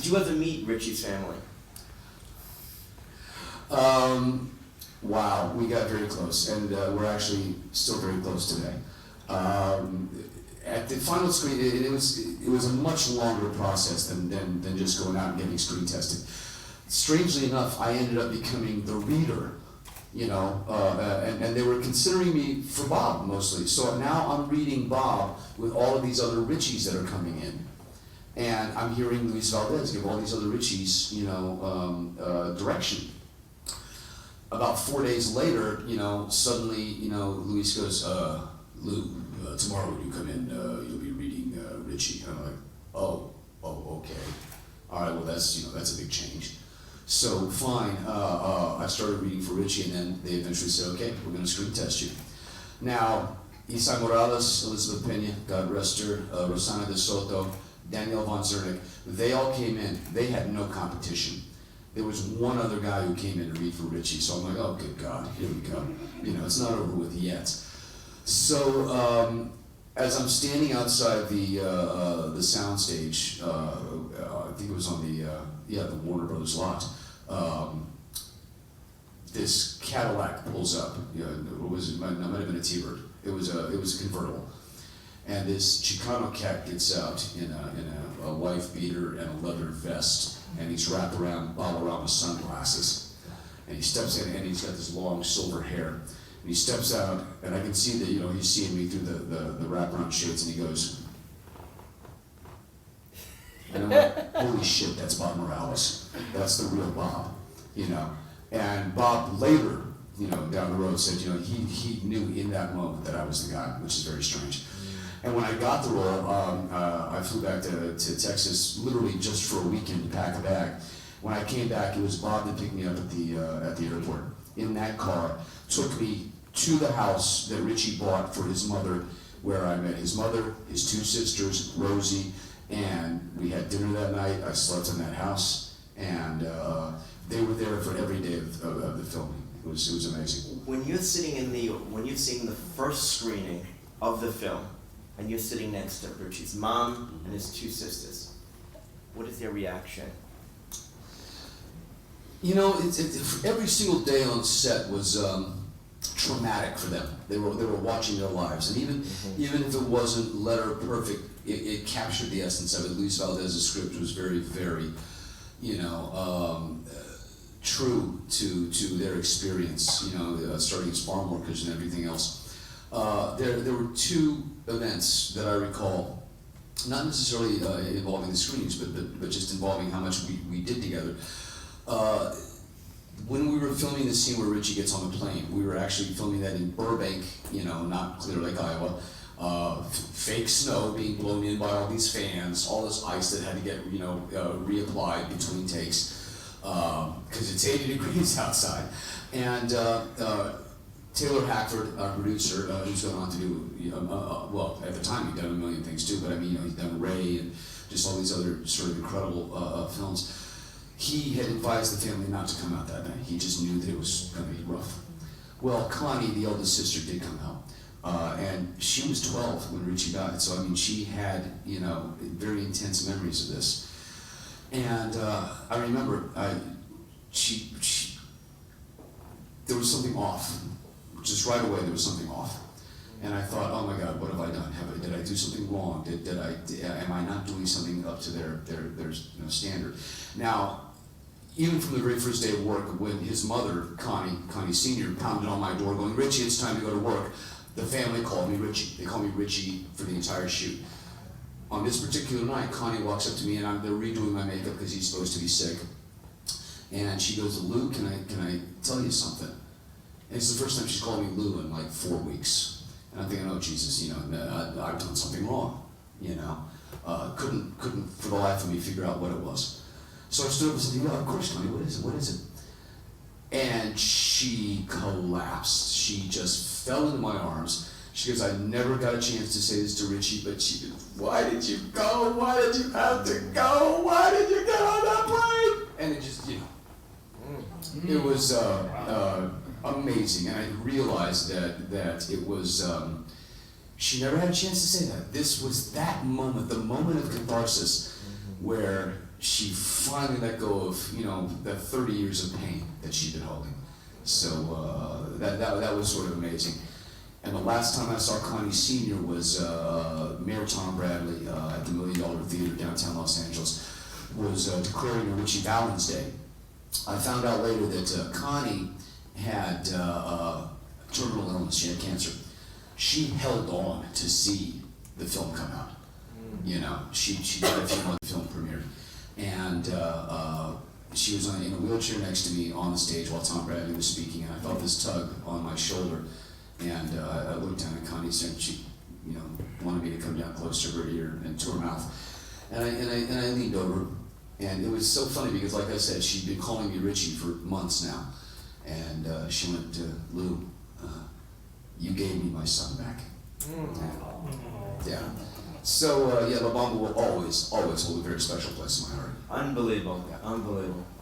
Did you ever meet Ritchie's family? Wow, we got very close, and we're actually still very close today. At the final screen, it was a much longer process than just going out and getting screen tested. Strangely enough, I ended up becoming the reader, you know, and they were considering me for Bob mostly. So now I'm reading Bob with all of these other Ritchies that are coming in. And I'm hearing Luis Valdez give all these other Ritchies, you know, direction. About 4 days later, you know, suddenly, you know, Luis goes, Lou, tomorrow when you come in, you'll be reading Ritchie. And I'm like, oh, okay. All right, well, that's a big change. So fine, I started reading for Ritchie, and then they eventually said, okay, we're going to screen test you. Now, Isai Morales, Elizabeth Pena, God rest her, Rosana de Soto, Danielle von Zernick, they all came in. They had no competition. There was one other guy who came in to read for Ritchie, so I'm like, oh, good God, here we go. You know, it's not over with yet. So, as I'm standing outside the soundstage, I think it was on the Warner Brothers lot, this Cadillac pulls up. You know, what was it? Might have been a T-Bird. It was a convertible. And this Chicano cat gets out in a wife beater and a leather vest, and he's wrapped around Balarama sunglasses. And he steps in, and he's got this long silver hair. And he steps out, and I can see that, you know, he's seeing me through the wraparound shades, and he goes, and I'm like, holy shit, that's Bob Morales. That's the real Bob, you know. And Bob later, you know, down the road said, you know, he knew in that moment that I was the guy, which is very strange. And when I got the role, I flew back to Texas literally just for a weekend to pack a bag. When I came back, it was Bob that picked me up at the airport in that car, took me to the house that Ritchie bought for his mother, where I met his mother, his two sisters, Rosie, and we had dinner that night. I slept in that house, and they were there for every day of the filming. It was amazing. When you're seeing the first screening of the film, and you're sitting next to Ritchie's mom and his two sisters, what is their reaction? You know, every single day on set was traumatic for them. They were watching their lives, and even if it wasn't letter perfect, it captured the essence of it. Luis Valdez's script was very, very, you know, true to their experience. You know, starting as farm workers and everything else. There were two events that I recall, not necessarily involving the screens, but just involving how much we did together. When we were filming the scene where Ritchie gets on the plane, we were actually filming that in Burbank, you know, not Clear Lake, Iowa. Fake snow being blown in by all these fans, all this ice that had to get, you know, reapplied between takes, because it's 80 degrees outside. And Taylor Hackford, our producer, who's gone on to do, well, at the time he'd done a million things too, but I mean, you know, he's done Ray and just all these other sort of incredible films. He had advised the family not to come out that night. He just knew that it was going to be rough. Well, Connie, the eldest sister, did come out. And she was 12 when Ritchie died. So, I mean, she had, you know, very intense memories of this. And I remember there was something off. Just right away, there was something off. And I thought, oh my God, what have I done? Did I do something wrong? Am I not doing something up to their you know, standard? Now, even from the very first day of work, when his mother, Connie Sr., pounded on my door going, Ritchie, it's time to go to work, the family called me Ritchie. They called me Ritchie for the entire shoot. On this particular night, Connie walks up to me, and they're redoing my makeup because he's supposed to be sick. And she goes, Lou, can I tell you something? And it's the first time she's called me Lou in like 4 weeks. And I'm thinking, oh Jesus, you know, I've done something wrong, you know. Couldn't for the life of me figure out what it was. So I stood up and said, yeah, of course, Connie, what is it? And she collapsed. She just fell into my arms. She goes, I never got a chance to say this to Ritchie, but she goes, why did you go? Why did you have to go? Why did you get on that plane? And it just, you know, it was amazing. And I realized that it was, she never had a chance to say that. This was that moment, the moment of catharsis, where she finally let go of, you know, that 30 years of pain that she'd been holding. So that was sort of amazing. And the last time I saw Connie Sr. was Mayor Tom Bradley at the $1 Million Theater downtown Los Angeles was declaring a Ritchie Valens Day. I found out later that Connie had terminal illness. She had cancer. She held on to see the film come out. You know, she died a few months the film premiered, and she was in a wheelchair next to me on the stage while Tom Bradley was speaking, and I felt this tug on my shoulder, and I looked down at Connie, and she, you know, wanted me to come down close to her ear and to her mouth, and I leaned over, and it was so funny because, like I said, she'd been calling me Ritchie for months now, and she went, Lou, you gave me my son back. Yeah. So, yeah, La Bamba will always hold a very special place in my heart. Unbelievable, unbelievable.